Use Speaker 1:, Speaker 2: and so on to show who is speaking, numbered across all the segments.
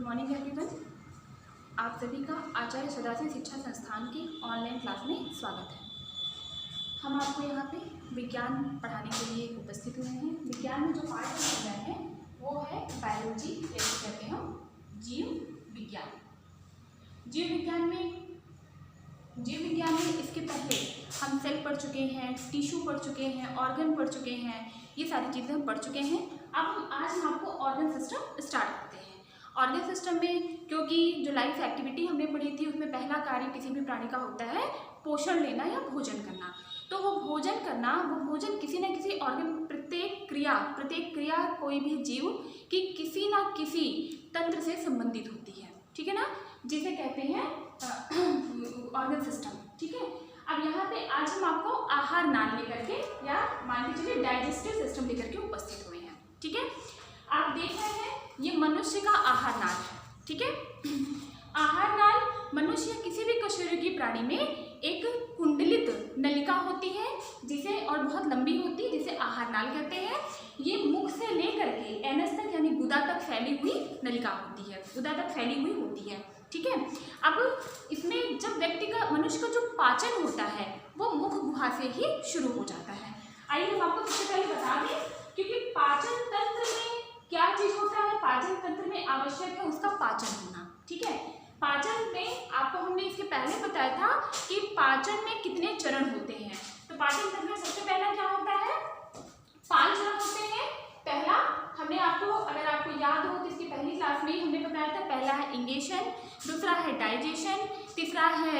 Speaker 1: Morning everyone. आप सभी का आचार्य सदाशिव शिक्षा संस्थान की ऑनलाइन क्लास में स्वागत है। हम आपको यहाँ पे विज्ञान पढ़ाने के लिए उपस्थित हुए हैं। विज्ञान में जो पाठ चल रहा है वो है बायोलॉजी, जैसे कहते हैं हम जीव विज्ञान। जीव विज्ञान में इसके पहले हम सेल पढ़ चुके हैं, टिश्यू पढ़ चुके हैं, ऑर्गन पढ़ चुके हैं, ये सारी चीज़ें हम पढ़ चुके हैं। अब आज हम आपको ऑर्गन सिस्टम स्टार्ट करते हैं। ऑर्गन सिस्टम में क्योंकि जो लाइफ एक्टिविटी हमने पढ़ी थी उसमें पहला कार्य किसी भी प्राणी का होता है पोषण लेना या भोजन करना। तो वो भोजन किसी न किसी ऑर्गन, प्रत्येक क्रिया कोई भी जीव की किसी न किसी तंत्र से संबंधित होती है, ठीक है ना, जिसे कहते हैं ऑर्गन सिस्टम। ठीक है, अब यहाँ पे आज हम आपको आहार नाल लेकर के या मान के चलिए डाइजेस्टिव सिस्टम लेकर के उपस्थित हुए हैं। ठीक है, आप देख रहे हैं ये मनुष्य का आहार नाल है। ठीक है, आहार नाल मनुष्य या किसी भी कशेरुकी प्राणी में एक कुंडलित नलिका होती है जिसे, और बहुत लंबी होती है, जिसे आहार नाल कहते हैं। ये मुख से लेकर के एनस तक यानी गुदा तक फैली हुई नलिका होती है, गुदा तक फैली हुई होती है। ठीक है, अब इसमें जब व्यक्ति का, मनुष्य का जो पाचन होता है वो मुख गुहा से ही शुरू हो जाता है। आइए हम आपको सबसे पहले बता दें, क्योंकि पाचन तंत्र में क्या चीज होता है, पाचन तंत्र में आवश्यक है उसका पाचन होना। ठीक है, पाचन में आपको हमने इसके पहले बताया था कि पाचन में कितने चरण होते हैं। तो पाचन तंत्र में सबसे पहला क्या होता है, 5 चरण होते हैं। पहला हमने आपको, अगर आपको याद हो तो इसकी पहली क्लास में हमने बताया था, पहला है इंगेशन, दूसरा है डाइजेशन, तीसरा है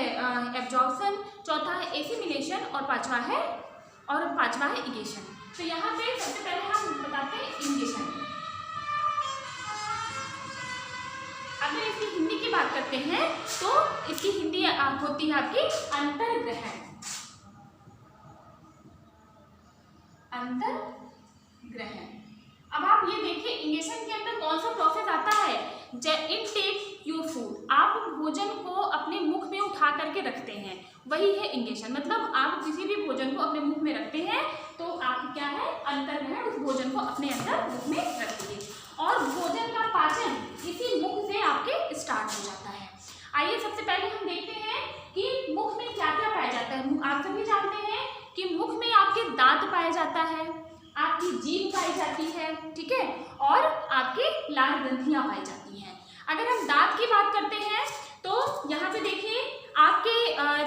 Speaker 1: एब्जॉर्प्शन, चौथा है एसिमिलेशन और पांचवा है इगेशन। तो यहाँ पे सबसे पहले हम बताते हैं इंगेशन। अगर इसकी हिंदी की बात करते हैं तो इसकी हिंदी होती है आपकी अंतर्ग्रहण। अब आप ये देखिए इंगेशन के अंदर कौन सा प्रोसेस आता है, इनटेक योर फूड, आप भोजन को अपने मुख में उठा करके रखते हैं, वही है इंगेशन। मतलब आप किसी भी भोजन को अपने मुख में रखते हैं तो आप क्या है, अंतर्ग्रहण, उस भोजन को अपने अंदर मुख में रखिए और भोजन का पाचन इसी मुख से आपके स्टार्ट हो जाता है। आइए सबसे पहले हम देखते हैं कि मुख में क्या क्या पाया जाता है। आप सभी जानते हैं कि मुख में आपके दांत पाया जाता है, आपकी जीभ पाई जाती है, ठीक है, और आपके लार ग्रंथियां पाई जाती हैं। अगर हम दांत की बात करते हैं तो यहाँ पे देखिए आपके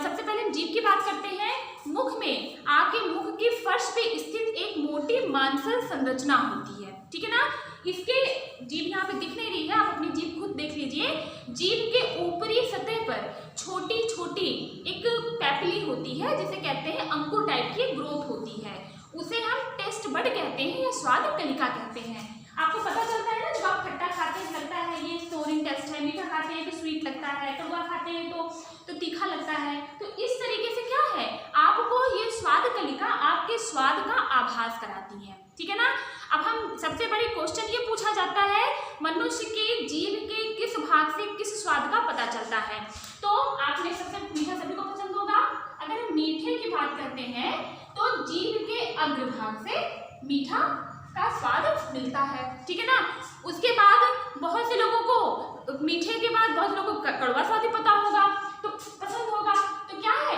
Speaker 1: सबसे पहले हम जीभ की बात करते हैं। मुख में आपके मुख के फर्श पे स्थित एक मोटी मांसल संरचना होती है, ठीक है ना। इसके जीभ यहाँ पे दिख नहीं रही है, आप अपनी जीभ खुद देख लीजिए। जीभ के ऊपरी सतह पर छोटी छोटी एक पैपिली होती है जिसे कहते हैं अंकुर टाइप की ग्रोथ होती है, उसे हम टेस्ट बड कहते हैं या स्वाद कलिका कहते हैं। आपको पता चलता है ना, जब आप खट्टा खाते हैं लगता है ये स्टोरिंग टेस्ट है, मीठा खाते हैं तो स्वीट लगता है, कड़वा खाते हैं तो तीखा लगता है। तो इस तरीके से क्या है, आपको ये स्वाद कलिका आपके स्वाद का आभास कराती है, ठीक है ना। अब हम सबसे बड़ी क्वेश्चन ये पूछा जाता है, मनुष्य के जीभ के किस भाग से किस स्वाद का पता चलता है। तो आपने सबसे मीठा सभी को पसंद होगा। अगर हम मीठे की बात करते हैं तो जीभ के अग्रभाग से मीठा का स्वाद मिलता है, ठीक है ना। उसके बाद बहुत से लोगों को मीठे के बाद बहुत लोगों को कड़वा स्वाद ही पता होगा तो पसंद होगा। तो क्या है,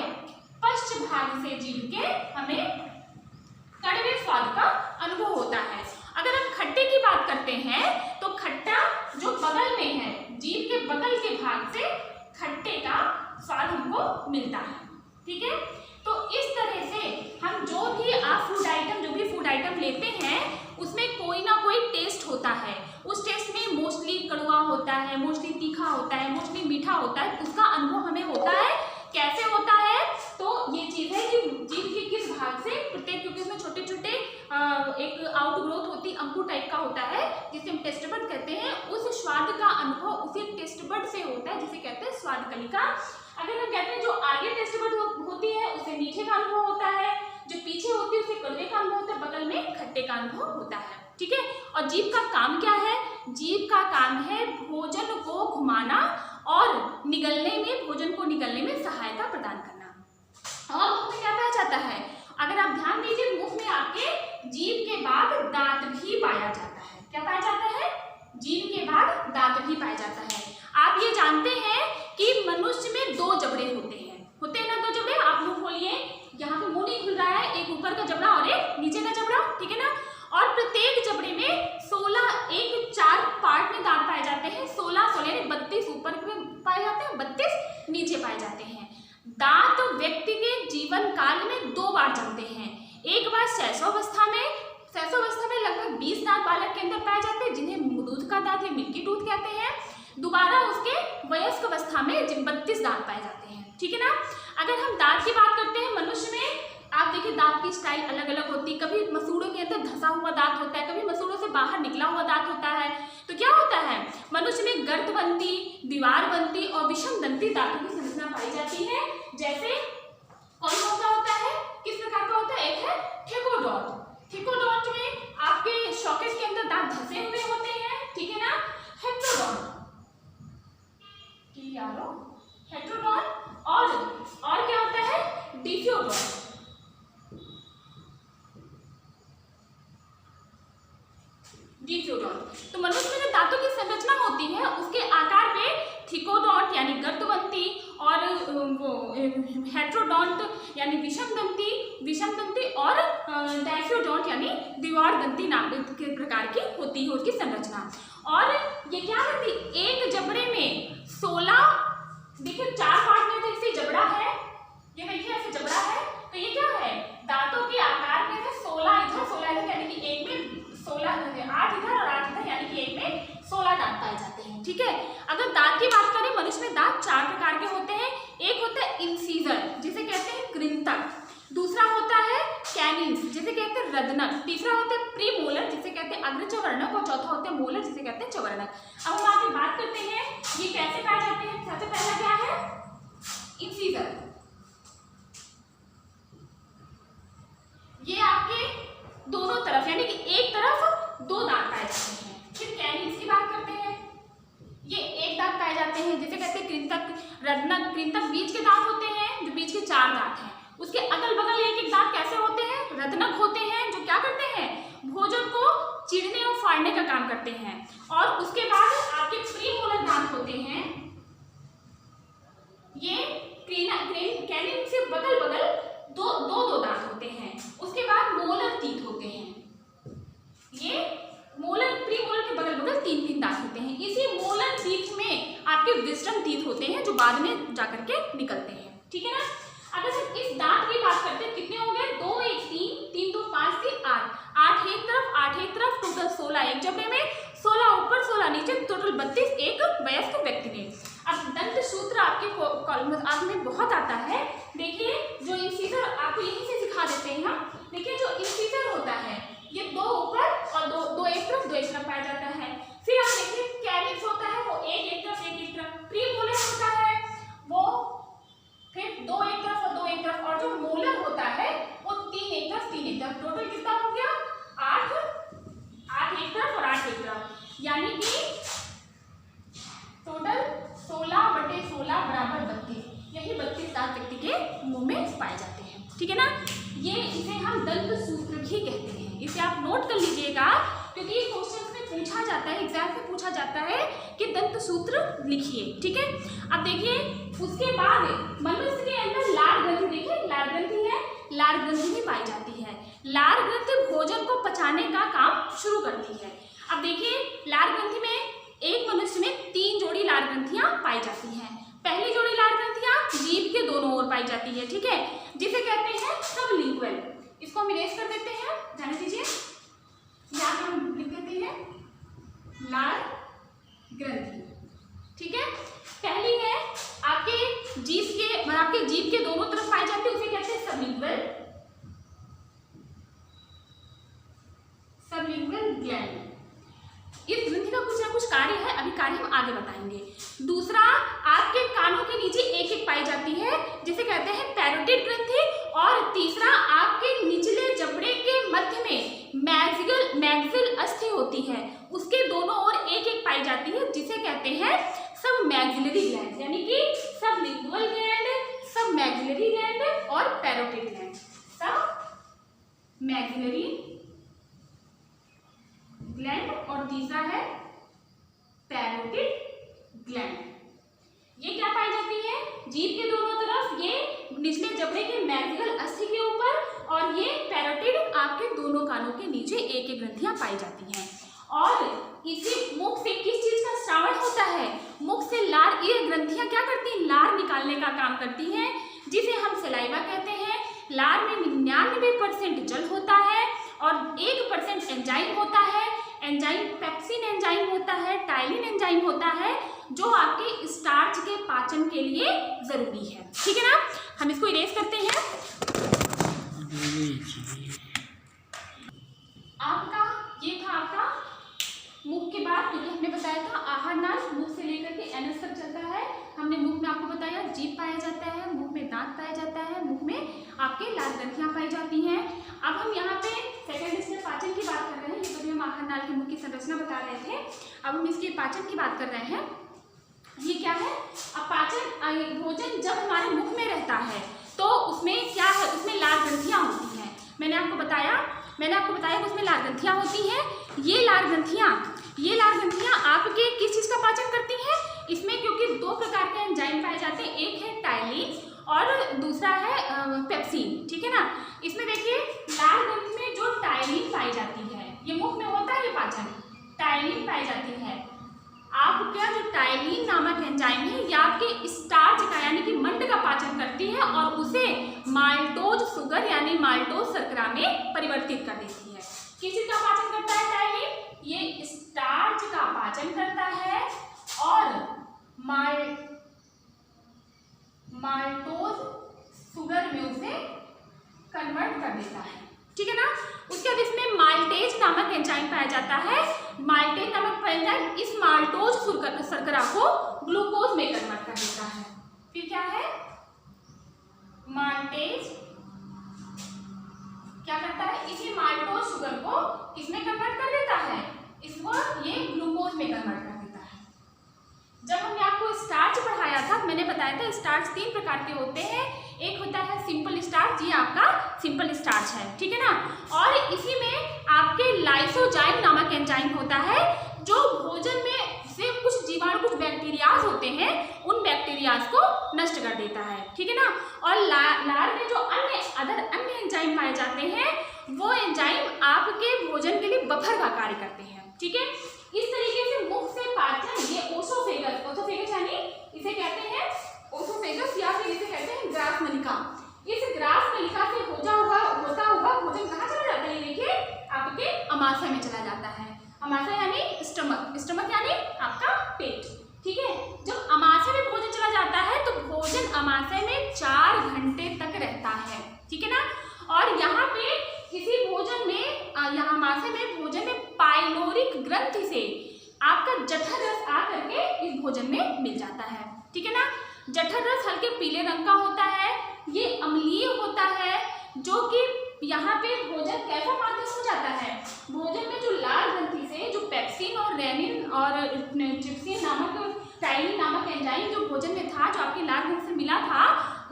Speaker 1: पश्च भाग से जीभ के हमें कड़वे स्वाद का अनुभव होता है। अगर हम खट्टे की बात करते हैं तो खट्टा जो बगल में है, जीभ के बगल के भाग से खट्टे का स्वाद हमको मिलता है, ठीक है। तो इस तरह से हम जो भी फूड आइटम लेते हैं उसमें कोई ना कोई टेस्ट होता है। उस टेस्ट में मोस्टली कड़वा होता है, मोस्टली तीखा होता है, मोस्टली मीठा होता है, उसका अनुभव हमें होता है। कैसे होता है, तो ये चीज़ है कि जीभ के किस भाग से प्रत्येक, क्योंकि उसमें छोटे छोटे एक आउट ग्रोथ होती, अंकुर टाइप का होता है जिसे हम टेस्ट बड कहते हैं। उस स्वाद का अनुभव उसी टेस्ट बड से होता है जिसे कहते हैं स्वाद कलिका। अगर हम कहते हैं जो आगे टेस्ट बड होती है उसे मीठे का अनुभव होता है, जो पीछे होती है उसे कड़वे का अनुभव होता है, बगल में खट्टे का अनुभव होता है, ठीक है। और जीभ का काम क्या है, जीभ का काम है भोजन को घुमाना और भोजन को निगलने में सहायता प्रदान करना। और मुख में क्या पाया जाता है, अगर आप ध्यान दीजिए, मुख में आपके जीभ के बाद दांत भी पाया जाता है। क्या पाया जाता है, जीभ के बाद दांत भी पाया जाता है। बार जमते हैं। एक बार शैशवावस्था में लगभग 20 दांत बालक के अंदर पाए जाते हैं, जिन्हें दूध का दांत या मिल्की टूथ कहते हैं। दोबारा उसके वयस्क अवस्था में 32 दांत पाए जाते हैं, ठीक है ना। अगर हम दांत की बात करते हैं मनुष्य में, आप देखिए दांत की स्टाइल अलग अलग होती है। कभी मसूड़ों के अंदर धंसा हुआ दांत होता है, कभी मसूड़ों से बाहर निकला हुआ दांत होता है। तो क्या होता है, मनुष्य में गर्तबंती, दीवारबंती और विषमदंती दांतों की संरचना पाई जाती है। जैसे कौन कौन सा होता है, किस प्रकार का होता है? एक है ठेकोडोंट। ठेकोडोंट में आपके सॉकेट के अंदर दांत धंसे हुए होते हैं, ठीक है ना। हेट्रोडोंट, हेट्रोडोंट और क्या होता है? डिफियोडोंट। डिफियोडोंट। तो मनुष्य में जो दांतों की संरचना होती है उसके आकार पे थिकोडोंट यानी गर्तवंती और हेट्रोडोंट यानी विषमदंती और डाइफियोडोंट यानी दीवारदंती नाम के प्रकार की होती है उसकी संरचना। और ये क्या करती, एक जबड़े में 16, देखिए 4 पार्ट में जैसे जबड़ा है, ये देखिए ऐसे जबड़ा है, तो ये क्या है, दांतों के आकार में 16 इधर 16 इधर, यानी कि एक में 16 8 इधर और 8 इधर, यानी कि एक में 16 दांत पाए जाते हैं, ठीक है। अगर दांत की बात करें, मनुष्य में दांत 4 प्रकार के होते हैं। एक होता है इंसीजर, जिसे कहते हैं कृंतक। दूसरा होता है कैनिन्स, जिसे कहते हैं रदनक। तीसरा होता है प्रीमोलर, जिसे कहते हैं अग्रचवर्णक। और चौथा होता है मोलर, जिसे कहते हैं चवर्णक। अब हम आगे बात करते हैं ये कैसे पाए जाते हैं। सबसे पहला क्या है, इंसीजर। ये आपके दोनों तरफ यानी कि एक तरफ 2 दांत पाए जाते हैं। फिर कैनिन्स की बात करते हैं, ये एक दांत पाए जाते हैं, जिसे कहते हैं कृंतक, रदनक। कृंतक बीच के दांत होते हैं, जो बीच के 4 दांत हैं। उसके अगल बगल एक एक दांत कैसे होते हैं, रदनक होते हैं, जो क्या करते हैं, भोजन को चीरने और फाड़ने का काम करते हैं। और उसके बाद आपके प्रीमोलर दांत होते हैं, ये कैनिन से बगल बगल दो दांत होते हैं। उसके बाद मोलर टीथ होते हैं, ये मोलर प्रीमोलर के बगल बगल 3 दांत होते हैं। इसी मोलर टीथ में आपके विजडम टीथ होते हैं, जो बाद में जाकर के निकलते हैं, ठीक है ना। अगर हम इस दांत की बात करते हैं, कितने हो गए, 2 1 3 3 2 5 3 8 8 एक तरफ 8 एक तरफ, टोटल 16 एक जबड़े में, 16 ऊपर 16 नीचे, टोटल 32 एक वयस्क व्यक्ति में। अब दंत सूत्र आपके कॉलम में बहुत आता है। देखिए जो इंसीजर आपको यहीं से सिखा देते हैं हम। देखिए जो इंसीजर होता है ये 2 ऊपर और 2 एक तरफ पाया जाता है। फिर आप देखिए कैनिन्स होता है वो एक तरफ। प्रीमोलर होता है वो फिर 2 एक तरफ और 2 एक तरफ, और जो मोलर होता है वो 3 एक तरफ। टोटल कितना हो गया, 8 एक तरफ और 8 एक तरफ, यानी कि टोटल 16/16 बराबर 32। यही 32 दांत व्यक्ति के मुंह में पाए जाते हैं, ठीक है ना। ये इसे हम दंत सूत्र भी कहते हैं। इसे आप नोट कर लीजिएगा, क्योंकि ये क्वेश्चन में पूछा जाता है, एग्जाम में पूछा जाता है कि दंत सूत्र लिखिए, ठीक है। अब देखिए उसके बाद मनुष्य के अंदर लार ग्रंथि, देखिए लार ग्रंथि है, लार ग्रंथि भी पाई जाती है। लार ग्रंथि भोजन को पचाने का काम शुरू करती है। अब देखिए लार ग्रंथि में एक मनुष्य में 3 जोड़ी लार ग्रंथियां पाई जाती हैं। पहली जोड़ी लार ग्रंथियां जीभ के दोनों ओर पाई जाती है, ठीक है, जिसे कहते हैं सबलिंगुअल। इसको हम इरेज कर देते हैं, ध्यान दीजिए, यहाँ पे हम लिख देते हैं लार ग्रंथि, ठीक है। पहली है आपके जीभ के दोनों तरफ पाई जाती है, उसे कहते हैं सबलिंगुअल ग्लैंड। इस ग्रंथि का कुछ ना कुछ कार्य है, अभी कार्य हम आगे बताएंगे। दूसरा आपके कानों के नीचे एक एक पाई जाती है, जिसे कहते हैं पैरोटिड ग्रंथि। और तीसरा आपके निचले जबड़े के मध्य में मैग्जिल अस्थि होती है, उसके दोनों ओर एक एक पाई जाती है, जिसे कहते हैं सब मैग्जिलरी ग्लैंड, यानी कि सब लिंगुअल ग्लैंड, सब मैग्जिलरी ग्लैंड और पैरोटिड ग्लैंड। सब मैग्जिलरी ग्लैंड और तीसरा है पैरोटिड ग्लैंड। ये क्या पाई जाती है, जीभ के दोनों तरफ, ये निचले जबड़े के मैग्जिलर अस्थि के ऊपर, और ये पैरोटिड आपके दोनों कानों के नीचे एक एक ग्रंथियां पाई जाती हैं। और इसी मुख से किस चीज का श्रावण होता है, मुख से लार, ये ग्रंथियां क्या करती हैं, लार निकालने का काम करती हैं, जिसे हम सलाइवा कहते हैं। लार में 99% जल होता है और 1% एंजाइम होता है। एंजाइम पेप्सिन एंजाइम होता है, टाइलिन एंजाइम होता है, जो आपके स्टार्च के पाचन के लिए जरूरी है। ठीक है ना, हम इसको इरेज करते हैं। आपका ये था आपका मुख के बाद, क्योंकि हमने बताया था आहार नाल मुख से लेकर के एनस तक चलता है। हमने मुख में आपको बताया जीभ पाया जाता है, मुख में दांत पाया जाता है, मुख में आपके लाल ग्रंथियां पाई जाती हैं। अब हम यहाँ पे सेकेंड स्टेप पाचन की बात कर रहे हैं। ये तो भी हम आहार नाल के मुख की संरचना बता रहे थे, अब हम इसके पाचन की बात कर रहे हैं। ये क्या है, अब पाचन भोजन जब हमारे मुख में रहता है तो उसमें क्या है, उसमें लाल ग्रंथियां होती हैं। मैंने आपको बताया कि उसमें लाल ग्रंथियां होती हैं। ये लाल ग्रंथियां आपके किस चीज़ का पाचन करती हैं, इसमें क्योंकि दो प्रकार के एंजाइम पाए जाते हैं, एक है टाइलिन और दूसरा है पेप्सिन। ठीक है ना, इसमें देखिए लाल ग्रंथि में जो टाइलिन पाई जाती है, ये मुख में होता है, ये पाचन टाइलिन पाई जाती है। आपका जो टाइलिन नामक एंजाइम है ये आपके स्टार्च का यानी कि मंड का पाचन करती है और उसे माल्टोज शुगर यानी माल्टोज शर्करा में परिवर्तित कर देती है। किस चीज का पाचन करता है टाइलिन, ये स्टार्च का पाचन करता है और माल्टोज शुगर में उसे कन्वर्ट कर देता है। ठीक है ना, उसके बाद इसमें माल्टेज नामक एंजाइम पाया जाता है। माल्टेज नामक एंजाइम इस माल्टोज शर्करा को ग्लूकोज में कन्वर्ट कर देता है। फिर क्या है, माल्टेज क्या करता है, इसी माल्टोज शुगर को किसमें कन्वर्ट कर देता है, इसको ये ग्लूकोज में कन्वर्ट कर देता है। जब हमने आपको स्टार्च पढ़ाया था, मैंने बताया था स्टार्च 3 प्रकार के होते हैं। एक होता है सिंपल स्टार्च, ये आपका सिंपल स्टार्च है। ठीक है ना, और इसी में आपके लाइसोजाइम नामक एंजाइम होता है, जो भोजन में से कुछ जीवाणु, कुछ बैक्टीरियाज होते हैं, उन बैक्टीरियाज को नष्ट कर देता है। ठीक है ना, और लार में जो अन्य एंजाइम पाए जाते हैं, वो एंजाइम आपके भोजन के लिए बफर का कार्य करते हैं। ठीक है, इस तरीके से मुख से पाचन, ये ओसोफेगस यानी इसे कहते हैं ओसोफेगस या फिर इसे कहते हैं ग्रास नलिका। इस ग्रास नलिका से होता हुआ भोजन कहाँ चला जाता है, ये देखिए आपके अमाशय में चला जाता है। अमाशय यानी स्टमक यानी आपका पेट। ठीक है, जब अमाशय में भोजन चला जाता है तो भोजन अमाशय में 4 घंटे तक रहता है। ठीक है ना, और यहाँ पे इसी भोजन में यहाँ अमाशय में भोजन में पाइलोरिक ग्रंथि से आपका जठर रस आकर के इस भोजन में मिल जाता है। ठीक है ना, जठर रस हल्के पीले रंग का होता है, ये अम्लीय होता है, जो कि यहाँ पे भोजन कैसा माध्यम हो जाता है, भोजन में जो लाल ग्रंथि से जो पेप्सिन और रेनिन और ट्रिप्सिन नामक टाइलिन नामक एंजाइम जो भोजन में था, जो आपके लाल ग्रंथि से मिला था,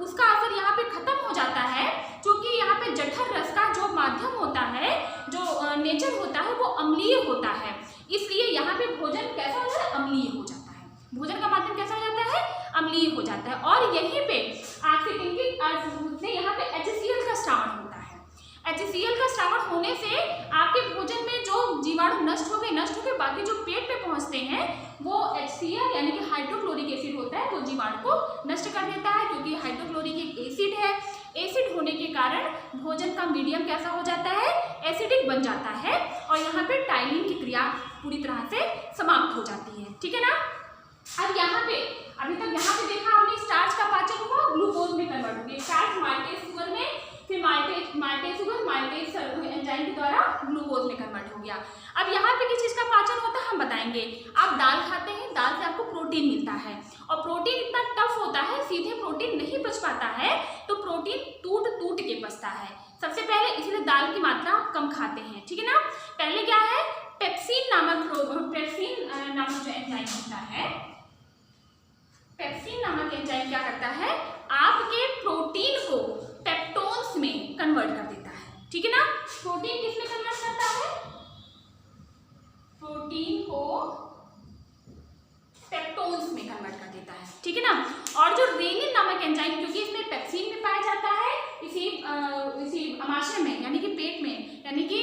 Speaker 1: उसका असर यहाँ पे खत्म हो जाता है, क्योंकि यहाँ पे जठर रस का जो माध्यम होता है, जो नेचर होता है, वो अम्लीय होता है। इसलिए यहाँ पे भोजन कैसा हो जाता है, अम्लीय हो जाता है। भोजन का माध्यम कैसा हो जाता है, अम्लीय हो जाता है। और यहीं पे यहाँ पे HCl का स्रावण होता है। HCl का स्रावण होने से आपके भोजन में जो जीवाणु नष्ट हो गए, बाकी जो पेट पे पहुंचते हैं वो HCl यानी कि हाइड्रोक्लोरिक एसिड होता है, वो जीवाणु को नष्ट कर देता है, क्योंकि हाइड्रोक्लोरिक एक एसिड है। एसिड होने के कारण भोजन का मीडियम कैसा हो जाता है, एसिडिक बन जाता है, और यहाँ पे टाइलिन की क्रिया पूरी तरह से समाप्त हो जाती है। ठीक है ना, अब यहाँ पे अभी तक यहाँ पे देखा हमने स्टार्च का पाचन हुआ, ग्लूकोज में कन्वर्ट हो गया। स्टार्च माल्टेज शुगर में, फिर माल्टेज शुगर माल्टेज एंजाइम के द्वारा ग्लूकोज में कन्वर्ट हो गया। अब यहाँ पे किस चीज़ का पाचन होता है हम बताएंगे। आप दाल खाते हैं, दाल से आपको प्रोटीन मिलता है, और प्रोटीन इतना टफ होता है, सीधे प्रोटीन नहीं पच पाता है, तो प्रोटीन टूट के पचता है। सबसे पहले इसलिए दाल की मात्रा आप कम खाते हैं। ठीक है ना, पहले क्या है, पेप्सिन नामक जो एंजाइम होता है, पेप्सिन नामक एंजाइम क्या करता है, आपके प्रोटीन को पेप्टोन्स में कन्वर्ट कर देता है। ठीक है ना, प्रोटीन किस में कन्वर्ट करता है, प्रोटीन को पेप्टोन्स में कन्वर्ट कर देता है। ठीक है ना, और जो रेनिन नामक एंजाइम, क्योंकि इसमें पेप्सिन में पाया जाता है, इसी अमाशय में यानी कि पेट में यानी कि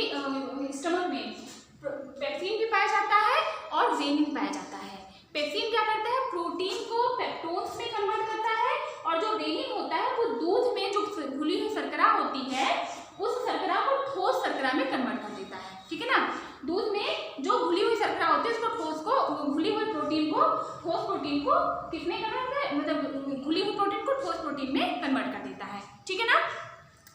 Speaker 1: स्टमक में पेप्सिन भी पाया जाता है और रेनिन पाया जाता है। पेप्सिन क्या करता है, प्रोटीन को पेप्टोन्स में कन्वर्ट करता है, और जो रेनिन होता है वो दूध में जो घुली हुई शर्करा होती है उस शर्करा को ठोस शर्करा में कन्वर्ट कर देता है, ठीक है ना। दूध में जो घुली हुई शर्करा होती है उसको ठोस को, घुली हुई प्रोटीन को ठोस प्रोटीन को किसमें कन्वर्ट कर, मतलब घुली हुई प्रोटीन को ठोस प्रोटीन में कन्वर्ट कर देता है, ठीक है ना।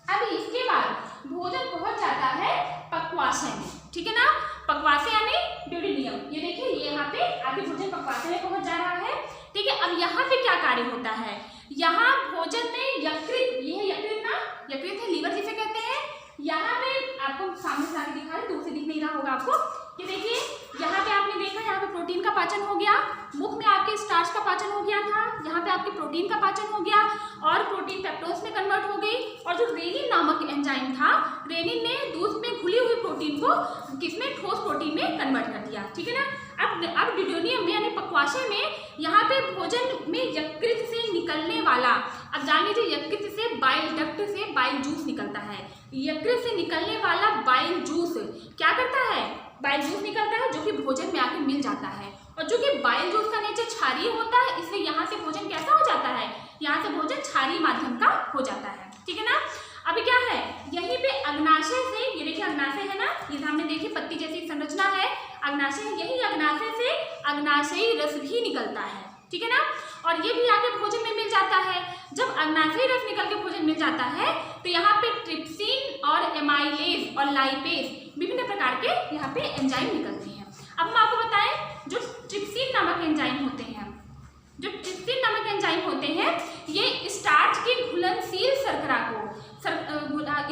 Speaker 1: अब इसके बाद भोजन पहुंच जाता है पक्वाशय में, ठीक है ना। पक्वाशय यानी ड्यूडेनियम, ये देखिए ये यहाँ पे आपके भोजन पक्वाशय में पहुंच जा रहा है, ठीक है। अब यहाँ पे क्या कार्य होता है, यहाँ भोजन में यकृत, ये है यकृत ना, यकृत है लीवर जिसे कहते हैं। यहाँ पे आपको सामने से आगे दिखा रहे, दूर से दिख नहीं रहा होगा आपको, कि देखिए यहाँ पे आपने देखा यहाँ पे प्रोटीन का पाचन हो गया, मुख में आपके स्टार्च का पाचन हो गया था, यहाँ पे आपके प्रोटीन का पाचन हो गया और प्रोटीन पेप्टोज में कन्वर्ट हो गई, और जो रेनिन नामक एंजाइम था, रेनिन ने दूध में घुली हुई प्रोटीन को किसमें, ठोस प्रोटीन में कन्वर्ट कर दिया, ठीक है ना। अब ड्यूडेनियम में यानी पक्वाशय में यहाँ पे भोजन में यकृत से निकलने वाला, अब जान लीजिए यकृत से बाइल डक्ट से बाइल जूस निकलता है, यकृत से निकलने वाला बाइल जूस क्या करता है, बाइल जूस निकलता है जो कि भोजन में आके मिल जाता है, और जो कि बाइल जूस का नेचर क्षारीय होता है इसलिए यहाँ से भोजन कैसा हो जाता है, यहाँ से भोजन क्षारीय माध्यम का हो जाता है, ठीक है ना। अभी क्या है, यहीं पे अग्नाशय से, ये देखिए अग्नाशय है ना, ये सामने देखिए पत्ती जैसी संरचना है, अग्नाशय, यही अग्नाशय से अग्नाशयी रस भी निकलता है, ठीक है ना, और ये भी आके भोजन में मिल जाता है। जब अग्नाशयी रस निकल के भोजन मिल जाता है तो यहाँ पे ट्रिप्सिन और एमाइलेज और लाइपेज विभिन्न प्रकार के यहाँ पे एंजाइम निकलते हैं। अब हम आपको बताएं, जो ट्रिप्सिन नामक एंजाइम होते हैं, जो ट्रिप्सिन नामक एंजाइम होते हैं, ये स्टार्च की घुलनशील शर्करा को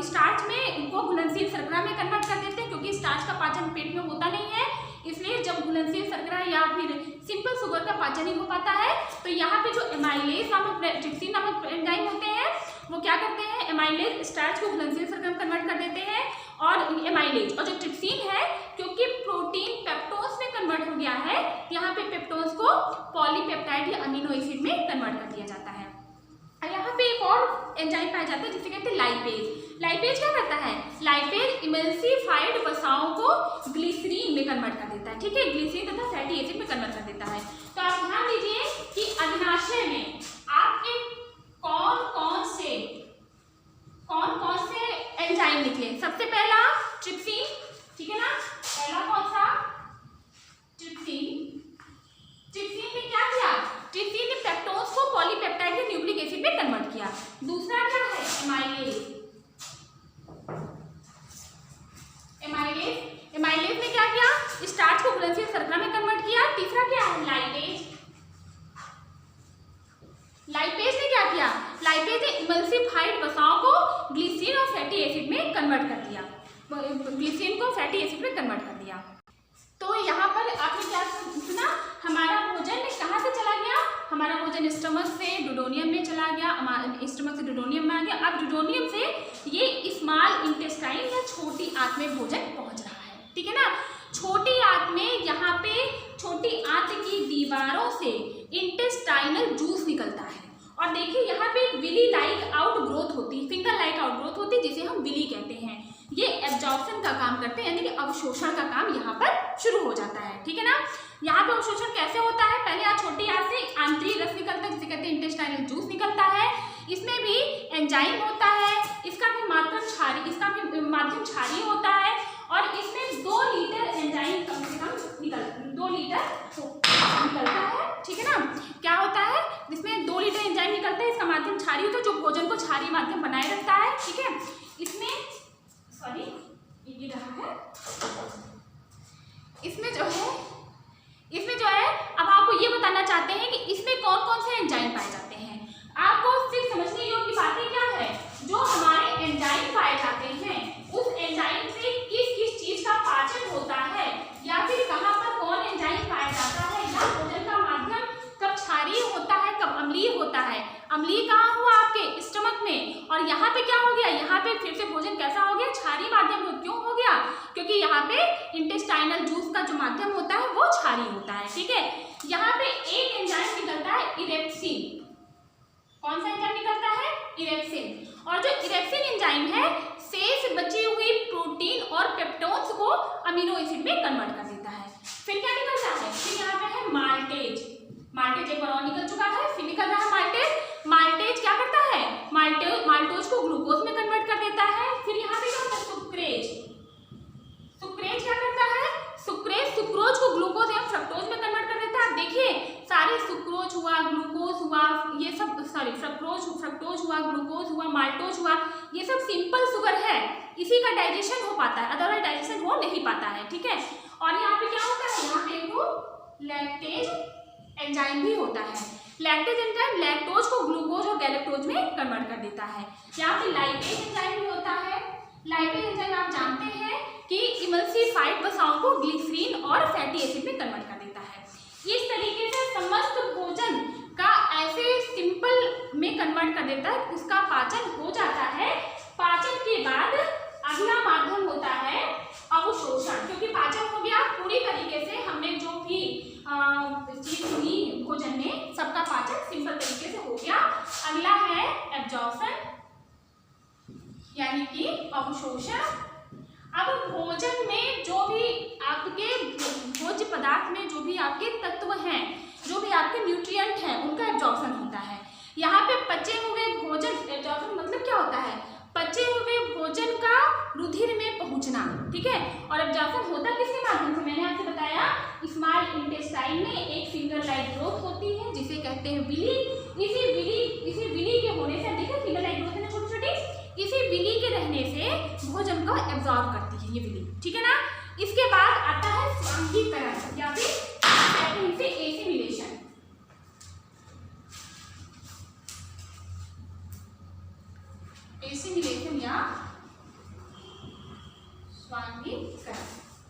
Speaker 1: स्टार्च में उनको घुलनशील शर्करा में कन्वर्ट कर देते हैं, क्योंकि स्टार्च का पाचन पेट में होता नहीं है, इसलिए जब घुलनशील शर्करा या फिर सिंपल शुगर का पाचन नहीं हो पाता है तो यहाँ पे जो एमाइलेज नामक ट्रिप्सिन नामक एंजाइम होते हैं वो क्या करते हैं, एमाइलेज स्टार्च को घुलनशील शर्करा में कन्वर्ट कर देते हैं, और एमाइलेज और जो ट्रिप्सिन है क्योंकि प्रोटीन पेप्टोज में कन्वर्ट हो गया है, यहाँ पे पेप्टोज को पॉलीपेप्टाइड या अमीनो एसिड में कन्वर्ट कर दिया जाता है। यहाँ पे एक और एंजाइम पाया जाता है जिसे कहते हैं लाइपेज। लाइपेज क्या करता है, लाइपेज इमल्सिफाइड वसाओं को ग्लिसरीन में कन्वर्ट कर देता है, ठीक है, ग्लिसरीन तथा फैटी एसिड में कन्वर्ट कर देता है। तो आप ध्यान दीजिए कि अग्नाशय में आपके कौन कौन से एंजाइम निकले। सबसे पहला ट्रिप्सिन, ठीक है ना, पहला कौन सा, ट्रिप्सिन। ट्रिप्सिन ने क्या किया, ट्रिप्सिन ने पेप्टोज को पॉलीपेप्टाइड या न्यूक्लिक एसिड में कन्वर्ट किया। दूसरा क्या है, एमाइलेज। एमाइलेज ने क्या किया, स्टार्च को घुलनशील शर्करा में कन्वर्ट किया। तीसरा क्या है, लाइपेज। लाइपेज ने क्या किया, लाइपेज ने इमल्सिफाइड वसाओं को ग्लिसरीन और फैटी एसिड में कन्वर्ट कर दिया, ग्लिसरीन को फैटी एसिड में कन्वर्ट कर दिया। तो यहाँ पर आपने क्या सुना, हमारा भोजन कहाँ से चला गया, हमारा भोजन स्टमक से डुडोनियम में चला गया, स्टमक से डुडोनियम में आ गया। अब डुडोनियम से ये स्मॉल इंटेस्टाइन या छोटी आंत में भोजन पहुँच रहा है, ठीक है ना। छोटी आंत में यहाँ पे छोटी आंत की दीवारों से इंटेस्टाइनल जूस निकलता है, और देखिए यहाँ पे विली लाइक आउट ग्रोथ होती है, फिंगर लाइक आउट ग्रोथ होती है जिसे हम विली कहते हैं। ये एब्जॉर्प्शन का काम करते हैं, यानी कि अवशोषण का काम यहाँ पर शुरू हो जाता है, ठीक है ना। यहाँ पे अवशोषण कैसे होता है, पहले यहाँ छोटी आंत से आंतरिक रस निकलता है जिसे कहते हैं इंटेस्टाइनल जूस निकलता है, इसमें भी एंजाइम होता है, इसका भी माध्यम क्षारीय होता है, और इसमें 2 लीटर एंजाइम कम से कम 2 लीटर निकलता है, ठीक है ना। क्या होता है, जिसमें 2 लीटर एंजाइम निकलता है, इसका माध्यम क्षारीय होता है जो भोजन को क्षारीय माध्यम बनाए रखता है, ठीक है। इसमें सॉरी ये रहा है, इसमें जो है अब आपको ये बताना चाहते हैं कि इसमें कौन कौन से एंजाइम पाए जाते हैं। आपको सिर्फ समझने योग्य बातें क्या है, जो हमारे एंजाइम पाए जाते हैं उस एंजाइम से किस किस चीज का पाचन होता है, या फिर कहाँ पर कौन एंजाइम पाया जाता है, या भोजन का माध्यम कब क्षारीय होता है कब अम्लीय होता है। अम्लीय कहाँ हुआ, आपके स्टमक में, और यहाँ पे क्या हो गया, यहाँ पे फिर से भोजन कैसा हो गया, क्षारीय माध्यम में। क्यों हो गया, क्योंकि यहाँ पे इंटेस्टाइनल जूस का जो माध्यम होता है वो क्षारीय होता है, ठीक है। यहाँ पे एक एंजाइम निकलता है इरेप्सिन। कौन सा एंजाइम निकलता है, इरेप्सिन, और जो इरेप्सिन एंजाइम है शेष बची हुई प्रोटीन और पेप्टोन्स को अमीनो एसिड में कन्वर्ट कर देता है। फिर क्या निकलता है, फिर यहाँ पे है माल्टेज। एक बार और निकल चुका है, फिर निकल रहा है माल्टेज। माल्टेज क्या करता है, माल्टोज को ग्लूकोज फ्रक्टोज हुआ, ग्लूकोज हुआ, माल्टोज हुआ, ये सब सिंपल शुगर है, इसी का डाइजेशन हो पाता है, अदरवाइज डाइजेशन हो नहीं पाता है, ठीक है। और यहाँ पे क्या होता है, यहाँ पे एक लैक्टेज एंजाइम भी होता है। लैक्टेज एंजाइम लैक्टोज को ग्लूकोज और गैलेक्टोज में कन्वर्ट कर देता है। यहाँ पे लाइपेज एंजाइम भी होता है। लाइपेज एंजाइम आप जानते हैं कि इमल्सिफाइड वसाओं को ग्लिसरीन और फैटी एसिड में कन्वर्ट कर देता है। इस तरीके से समस्त भोजन का ऐसे सिंपल में कन्वर्ट कर देता है, उसका पाचन हो जाता है। पाचन के बाद अगला माध्यम होता है अवशोषण, क्योंकि पाचन हो गया पूरी तरीके से, हमने जो भी चीज सुनी भोजन में सबका पाचन सिंपल तरीके से हो गया। अगला है एब्जॉर्प्शन यानी कि अवशोषण। अब भोजन में जो भी आपके भोज्य पदार्थ में जो भी आपके तत्व हैं, जो भी आपके न्यूट्रिएंट हैं, उनका एब्जॉर्प्शन होता है। यहाँ पे पचे हुए भोजन, एब्जॉर्प्शन मतलब क्या होता है, पचे हुए भोजन का रुधिर में पहुंचना, ठीक है। और एब्जॉर्प्शन होता किसके माध्यम से, मैंने आपसे बताया स्मॉल इंटेस्टाइन में एक फिंगर लाइक ग्रोथ होती है जिसे कहते हैं विली। इसी विली के होने से, देखिए फिंगर लाइक ग्रोथ है छोटी छोटी, इसी विली के रहने से भोजन को एब्जॉर्ब करती है ये विली, ठीक है ना। इसके बाद आता है स्वांगीकरण या फिर कहते हैं इसे एसिमिलेशन। एसिमिलेशन या स्वांगीकरण,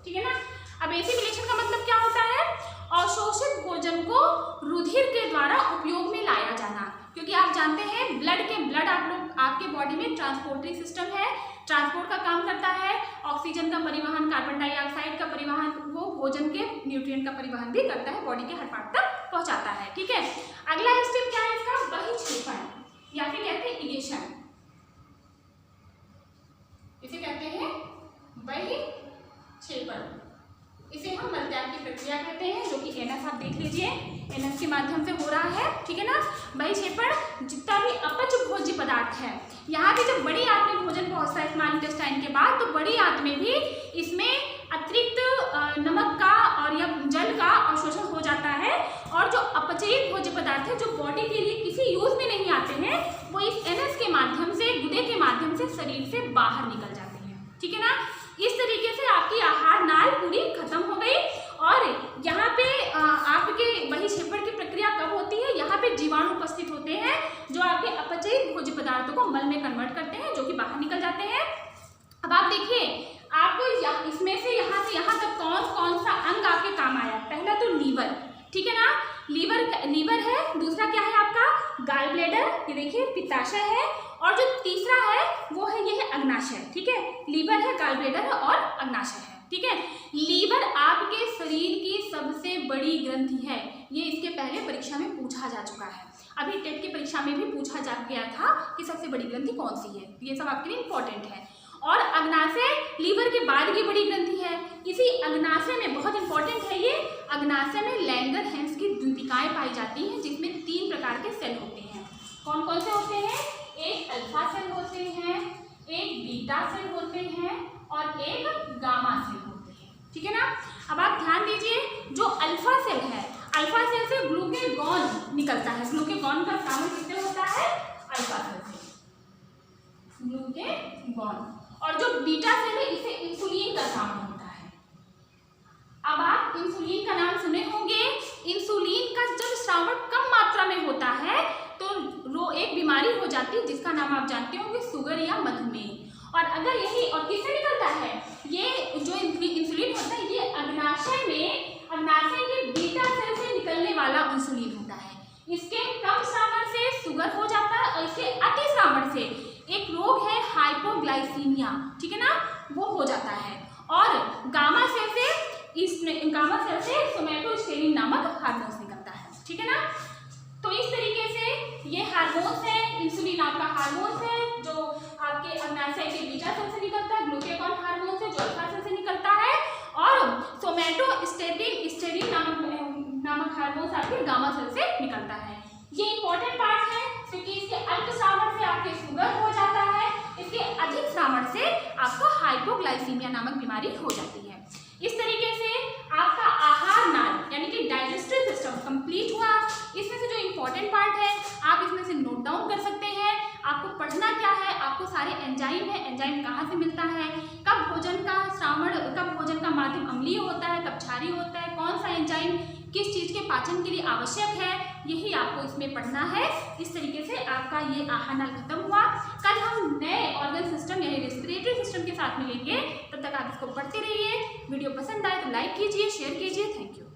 Speaker 1: ठीक है ना। अब एसिमिलेशन का मतलब क्या होता है, अवशोषित भोजन को रुधिर के द्वारा उपयोग में लाया जाना, क्योंकि आप जानते हैं ब्लड आप लोग आपके बॉडी में ट्रांसपोर्टरी सिस्टम है, ट्रांसपोर्ट का काम करता है, ऑक्सीजन का परिवहन, कार्बन डाइऑक्साइड का परिवहन, वो भोजन के न्यूट्रिएंट का परिवहन भी करता है, बॉडी के हर पार्ट तक पहुंचाता है, ठीक है। अगला स्टेप क्या है इसका, बहिक्षेपण या फिर कहते हैं इगेशन, इसे कहते हैं बहिक्षेपण। इसे हम मलत्याग की प्रक्रिया कहते हैं, जो कि एनएस आप देख लीजिए, एनएस के माध्यम से हो रहा है, ठीक है ना। बहिक्षेपण जितना भी अपच भोज्य पदार्थ है, यहाँ पे जब बड़ी आंत में भोजन पहुंचता है स्मॉल इंटेस्टाइन के बाद, तो बड़ी आंत में भी इसमें अतिरिक्त नमक का और या जल का अवशोषण हो जाता है, और जो अपचयित भोज्य पदार्थ है जो बॉडी के लिए किसी यूज में नहीं आते हैं, वो इस एनएस के माध्यम से, गुदे के माध्यम से शरीर से बाहर निकल जाते हैं, ठीक है ना। इस तरीके से आपकी आहार नाल पूरी खत्म हो गई। और यहाँ पे आपके बहिक्षेपण की प्रक्रिया कब होती है, यहाँ पे जीवाणु उपस्थित होते हैं जो आपके अपचयित भोज्य पदार्थों को मल में कन्वर्ट करते हैं, जो कि बाहर निकल जाते हैं। अब आप देखिए, आपको इसमें से यहाँ तक कौन कौन सा अंग आपके काम आया। पहला तो लीवर, ठीक है ना, लीवर है। दूसरा क्या है आपका गाल ब्लैडर, ये देखिए पित्ताशय है। और जो तीसरा है वो है, ये है अग्नाशय, ठीक है। लीवर है, गाल ब्लैडर है और अग्नाशय है, ठीक है। लीवर आपके शरीर की सबसे बड़ी ग्रंथि है, ये इसके पहले परीक्षा में पूछा जा चुका है। अभी टेट की परीक्षा में भी पूछा जा गया था कि सबसे बड़ी ग्रंथि कौन सी है, ये सब आपके लिए इंपॉर्टेंट है। और अग्नाशय लीवर के बाद की बड़ी ग्रंथि है। इसी अग्नाशय में बहुत इंपॉर्टेंट है ये, अग्नाशय में लैंगरहैंस की द्वीपिकाएं पाई जाती हैं, जिसमें 3 प्रकार के सेल होते हैं। कौन कौन से होते हैं, एक अल्फा सेल होते हैं, एक बीटा सेल होते हैं और एक गामा सेल होते हैं, ठीक है ना। अब आप ध्यान दीजिए, जो अल्फा सेल है, अल्फा सेल से ग्लूकेगॉन निकलता है। ग्लूकेगॉन का स्रावन किससे होता है, अल्फा सेल से, ग्लूकेगॉन। और जो बीटा सेल है, इसे इंसुलिन का स्रावन होता है। अब आप इंसुलिन का नाम सुने होंगे। इंसुलिन का जब स्रावन कम मात्रा में होता है तो एक बीमारी हो जाती है जिसका नाम आप जानते होंगे, शुगर या मधुमेह। और अगर यही, और किससे निकलता है ये जो इंसुलिन होता है, ये अग्नाशय के बीटा सेल से निकलने वाला इंसुलिन होता है। इसके कम श्रावण से शुगर हो जाता है, और इसके अति श्रावण से एक रोग है हाइपोग्लाइसीमिया, ठीक है ना, वो हो जाता है। और गामा सेल से सोमैटोस्टेरिन नामक हार्मोन निकलता है, ठीक है ना। तो इस तरीके से ये हार्मोन्स है, इंसुलिन आपका हार्मोन्स है जो आपके अग्नाशय के बीटा सेल से निकलता है, ग्लूकेगॉन हार्मोन है जो अल्फा सेल से निकलता है, और सोमैटोस्टेरिन नामक हार्मोन्स आपके गामा सेल से निकलता है। ये इंपॉर्टेंट पार्ट है, क्योंकि इसके अल्प श्रावण से आपके शुगर हो जाता है, इसके अधिक श्रावण से आपको हाइपोग्लाइसीमिया नामक बीमारी हो जाती है। इस तरीके से आपका आहार नाल यानी कि डाइजेस्टिव सिस्टम कंप्लीट हुआ। इसमें से जो इंपॉर्टेंट पार्ट है आप इसमें से नोट डाउन कर सकते हैं। आपको पढ़ना क्या है, आपको सारे एंजाइम है, एंजाइम कहाँ से मिलता है, कब भोजन का श्रावण, कब भोजन का माध्यम अम्लीय होता है, कब क्षारीय होता है, कौन सा एंजाइम किस चीज़ के पाचन के लिए आवश्यक है, यही आपको इसमें पढ़ना है। इस तरीके से आपका ये आहार नाल खत्म हुआ। कल हम नए ऑर्गन सिस्टम यानी रेस्पिरेटरी सिस्टम के साथ मिलेंगे, तब तक आप इसको पढ़ते रहिए। वीडियो पसंद आए तो लाइक कीजिए, शेयर कीजिए। Thank you.